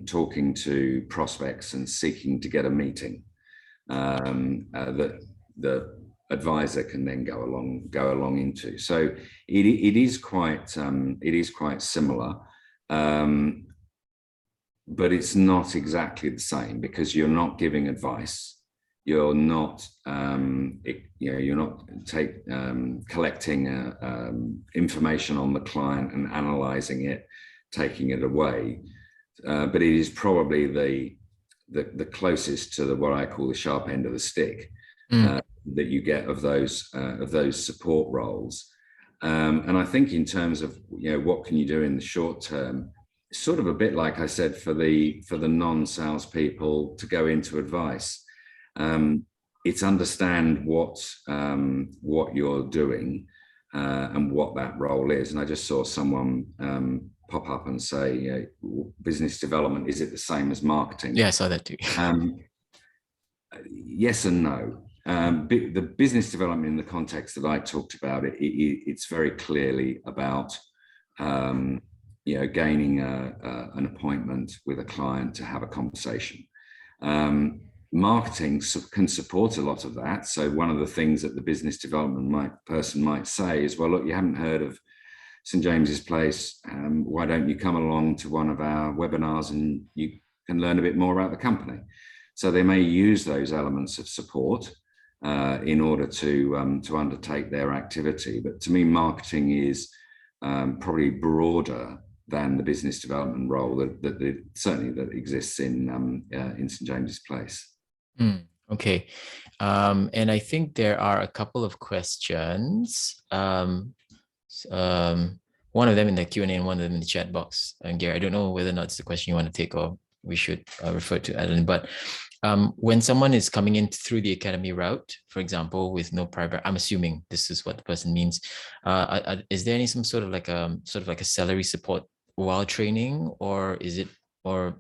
talking to prospects and seeking to get a meeting. advisor can then go along into. So it is quite similar, but it's not exactly the same, because you're not giving advice. You're not, you're not collecting information on the client and analysing it, taking it away. But it is probably the closest to what I call the sharp end of the stick that you get of those support roles. And I think in terms of what can you do in the short term, it's sort of a bit like I said for the non-sales people to go into advice. It's understand what you're doing and what that role is. And I just saw someone pop up and say, business development, is it the same as marketing? Yeah, I saw that too. Yes and no. The business development in the context that I talked about, it's very clearly about gaining an appointment with a client to have a conversation. Marketing can support a lot of that. So one of the things that the business development person might say is, well, look, you haven't heard of St. James's Place. Why don't you come along to one of our webinars and you can learn a bit more about the company? So they may use those elements of support in order to undertake their activity. But to me, marketing is probably broader than the business development role that certainly exists in St. James's Place. Okay, and I think there are a couple of questions. One of them in the Q&A and one of them in the chat box. And Gary, I don't know whether or not it's the question you want to take or we should refer to Adeline, but when someone is coming in through the academy route, for example, with no private, I'm assuming this is what the person means. Is there any some sort of like a salary support while training, or is it, or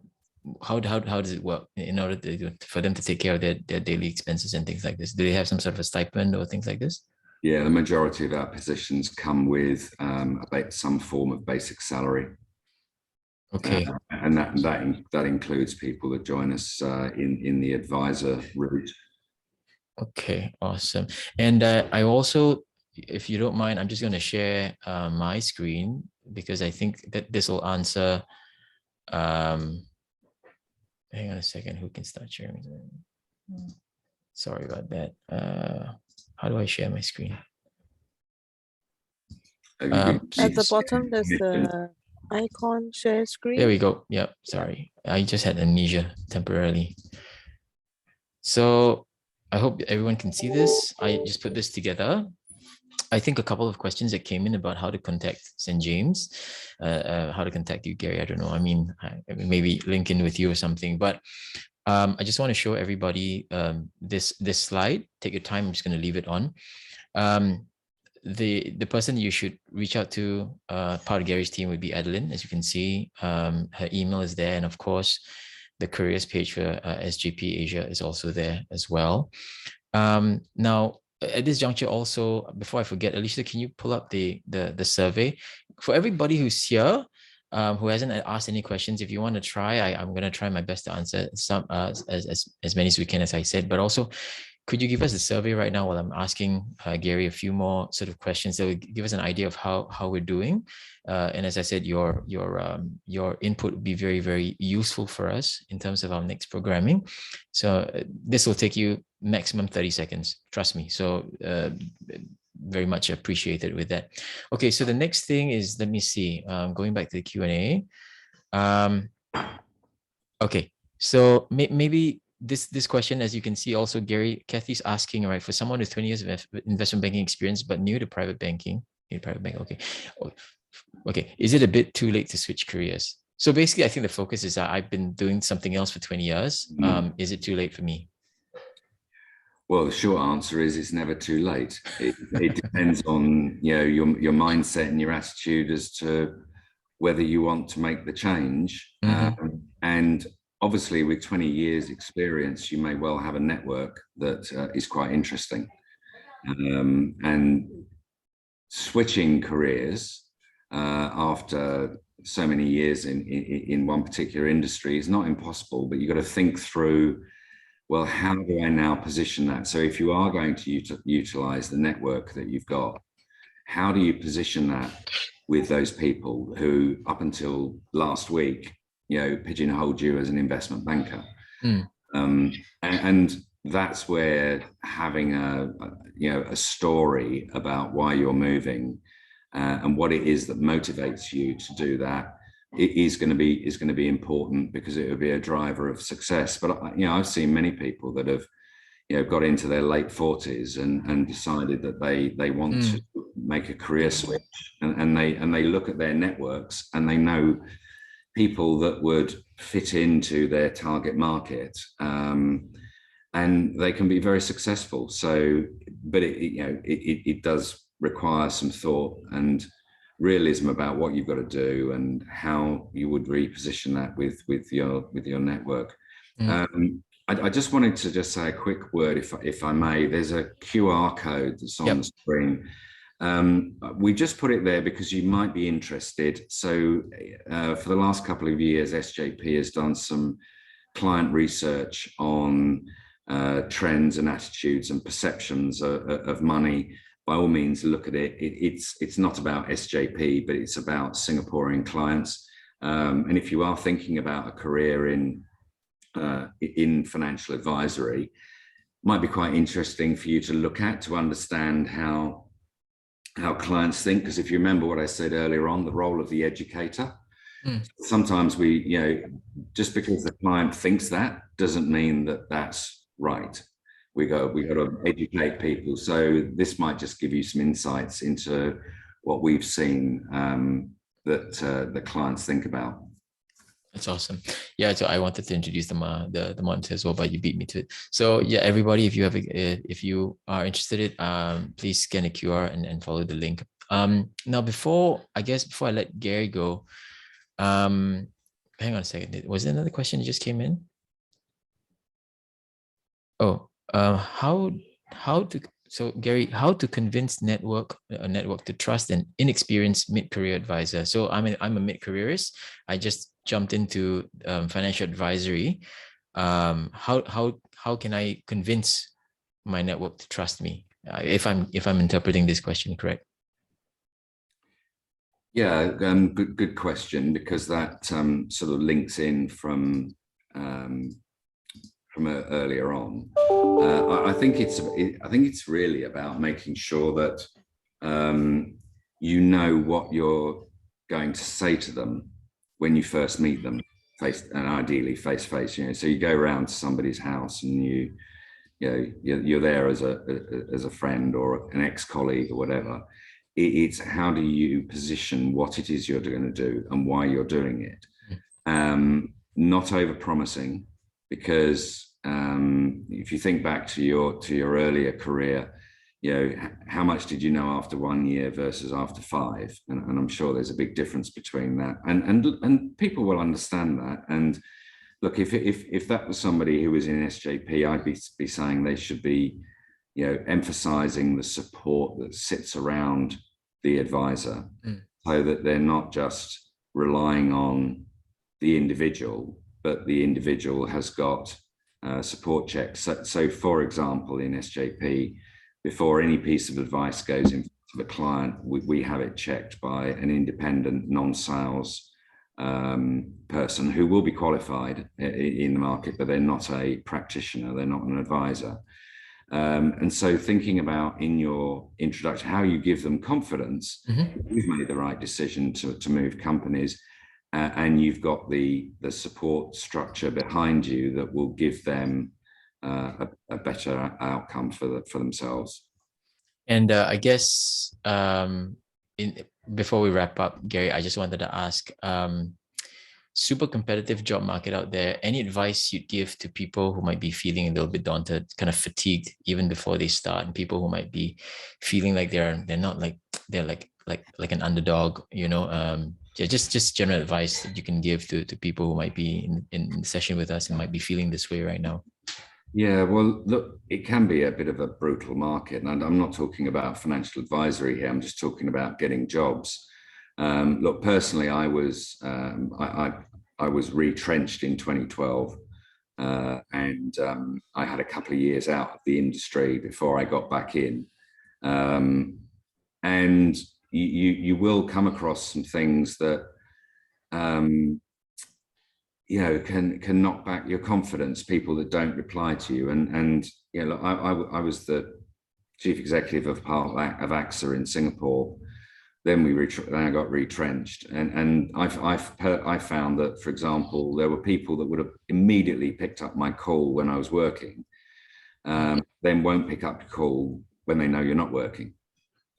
how does it work in order for them to take care of their daily expenses and things like this? Do they have some sort of a stipend or things like this? Yeah, the majority of our positions come with some form of basic salary. Okay. And that includes people that join us in the advisor route. Okay, awesome. And I also, if you don't mind, I'm just going to share my screen because I think that this will answer. Hang on a second, who can start sharing? Sorry about that. How do I share my screen? At the bottom, there's the icon share screen. There we go. Yep. Sorry. I just had amnesia temporarily. So I hope everyone can see this. I just put this together. I think a couple of questions that came in about how to contact St. James, how to contact you, Gary. I don't know. I mean, maybe link in with you or something, but I just want to show everybody this slide. Take your time. I'm just going to leave it on. The person you should reach out to, part of Gary's team, would be Adeline. As you can see, her email is there, and of course, the careers page for SJP Asia is also there as well. Now, at this juncture, also before I forget, Alicia, can you pull up the survey for everybody who's here, who hasn't asked any questions? If you want to try, I'm going to try my best to answer some as many as we can, as I said, but also, could you give us a survey right now while I'm asking Gary a few more sort of questions that will give us an idea of how we're doing? And as I said, your input would be very, very useful for us in terms of our next programming. So this will take you maximum 30 seconds, trust me. So very much appreciated with that. Okay, so the next thing is, let me see, going back to the Q&A. Okay, so maybe this question, as you can see also, Gary, Kathy's asking, right, for someone with 20 years of investment banking experience, but new to private banking, okay, is it a bit too late to switch careers? So basically, I think the focus is that I've been doing something else for 20 years. Is it too late for me? Well, the short answer is it's never too late. It depends on your mindset and your attitude as to whether you want to make the change. And obviously, with 20 years experience, you may well have a network that is quite interesting. And switching careers after so many years in one particular industry is not impossible, but you've got to think through well, how do I now position that? So if you are going to utilize the network that you've got, how do you position that with those people who up until last week, pigeonholed you as an investment banker? And that's where having a story about why you're moving and what it is that motivates you to do that, it is going to be important, because it will be a driver of success. But I've seen many people that have got into their late 40s and decided that they want to make a career switch, and they look at their networks and they know people that would fit into their target market, and they can be very successful. So, but it does require some thought and realism about what you've got to do and how you would reposition that with your network. I just wanted to just say a quick word, if I may. There's a QR code that's on the screen. We just put it there because you might be interested. So for the last couple of years, SJP has done some client research on trends and attitudes and perceptions of money. By all means, look at it. It's not about SJP, but it's about Singaporean clients. And if you are thinking about a career in financial advisory, it might be quite interesting for you to look at, to understand how clients think. Because if you remember what I said earlier on, the role of the educator, sometimes we, just because the client thinks that doesn't mean that that's right. We got to educate people. So this might just give you some insights into what we've seen that the clients think about. That's awesome. Yeah, so I wanted to introduce the monitor as well, but you beat me to it. So yeah, everybody, if you are interested, please scan the QR and follow the link. Now, before I let Gary go, hang on a second. Was there another question that just came in? Oh, Gary, how to convince a network to trust an inexperienced mid-career advisor? So I'm a mid-careerist. I just jumped into financial advisory. How can I convince my network to trust me? If I'm interpreting this question correct. Yeah, good question, because that sort of links in from earlier on. I think it's really about making sure that you know what you're going to say to them when you first meet them, ideally face to face. So you go around to somebody's house and you're there as a friend or an ex-colleague or whatever. It's how do you position what it is you're going to do and why you're doing it. Not over-promising, because if you think back to your earlier career, how much did you know after 1 year versus after 5? And I'm sure there's a big difference between that. And people will understand that. And look, if that was somebody who was in SJP, I'd be saying they should be, emphasizing the support that sits around the advisor, so that they're not just relying on the individual, but the individual has got support checks. So for example, in SJP, before any piece of advice goes into the client, we have it checked by an independent non-sales person who will be qualified in the market, but they're not a practitioner, they're not an advisor. And so thinking about in your introduction, how you give them confidence, you've made the right decision to move companies, and you've got the support structure behind you that will give them a better outcome for themselves. And I guess before we wrap up, Gary, I just wanted to ask, super competitive job market out there. Any advice you'd give to people who might be feeling a little bit daunted, kind of fatigued even before they start, and people who might be feeling like they're like an underdog, just general advice that you can give to people who might be in the session with us and might be feeling this way right now? Yeah, well, look, it can be a bit of a brutal market, and I'm not talking about financial advisory here. I'm just talking about getting jobs. Look, personally, I was retrenched in 2012, and and I had a couple of years out of the industry before I got back in. And you will come across some things that you know, can knock back your confidence. People that don't reply to you, and you know, I was the chief executive of part of AXA in Singapore. Then I got retrenched, and I found that, for example, there were people that would have immediately picked up my call when I was working, then won't pick up your call when they know you're not working.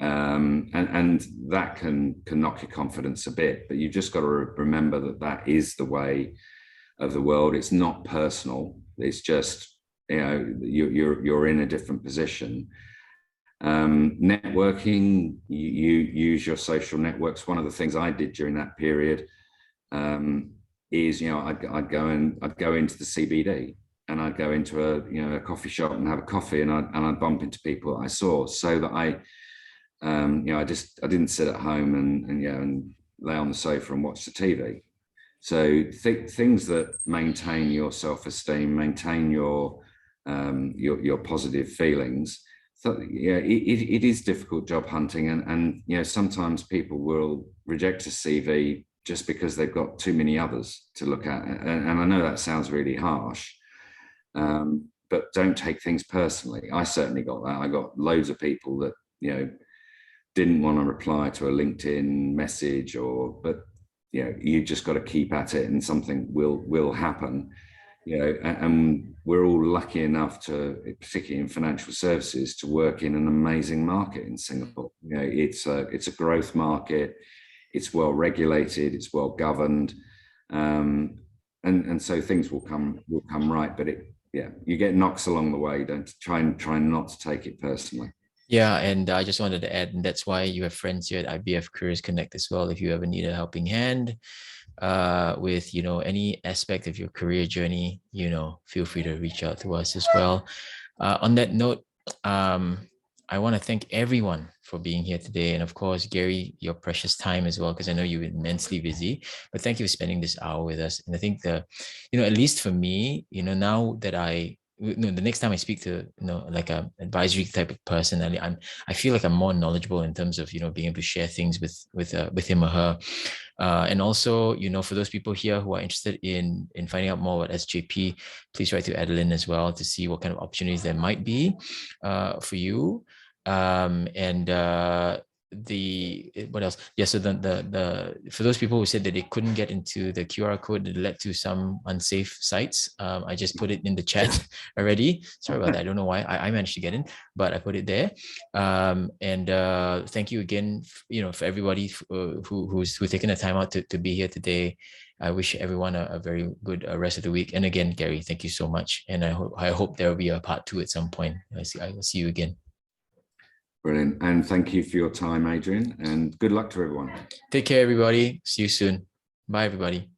And that can knock your confidence a bit, but you've just got to remember that that is the way of the world. It's not personal. It's just, you know, you're in a different position. Networking, you use your social networks. One of the things I did during that period is, you know, I'd go into the CBD, and I'd go into a coffee shop and have a coffee, and I'd bump into people that I saw, so that I didn't sit at home and lay on the sofa and watch the TV. So things that maintain your self-esteem, maintain your positive feelings. So yeah, it is difficult job hunting, and you know, sometimes people will reject a CV just because they've got too many others to look at. And I know that sounds really harsh, but don't take things personally. I certainly got that. I got loads of people that, you know, didn't want to reply to a LinkedIn message, but you know, you just got to keep at it, and something will happen. You know, and we're all lucky enough to, particularly in financial services, to work in an amazing market in Singapore. You know, it's a growth market. It's well regulated. It's well governed, and so things will come right. But you get knocks along the way. Don't try not to take it personally. Yeah, and I just wanted to add, and that's why you have friends here at IBF Careers Connect as well. If you ever need a helping hand with, you know, any aspect of your career journey, you know, feel free to reach out to us as well. On that note, I want to thank everyone for being here today, and of course, Gary, your precious time as well, because I know you're immensely busy. But thank you for spending this hour with us. And I think at least for me, you know, now that the next time I speak to, you know, like a advisory type of person, I feel like I'm more knowledgeable in terms of, you know, being able to share things with him or her. And also, you know, for those people here who are interested in finding out more about SJP, please write to Adeline as well to see what kind of opportunities there might be for you. What else? Yeah, so the for those people who said that they couldn't get into the QR code that led to some unsafe sites, I just put it in the chat already. Sorry about that. I don't know why I managed to get in, but I put it there. Thank you again, you know, for everybody who's taken the time out to be here today. I wish everyone a very good rest of the week. And again, Gary, thank you so much. And I hope there will be a part 2 at some point. I will see you again. Brilliant. And thank you for your time, Adrian, and good luck to everyone. Take care, everybody. See you soon. Bye, everybody.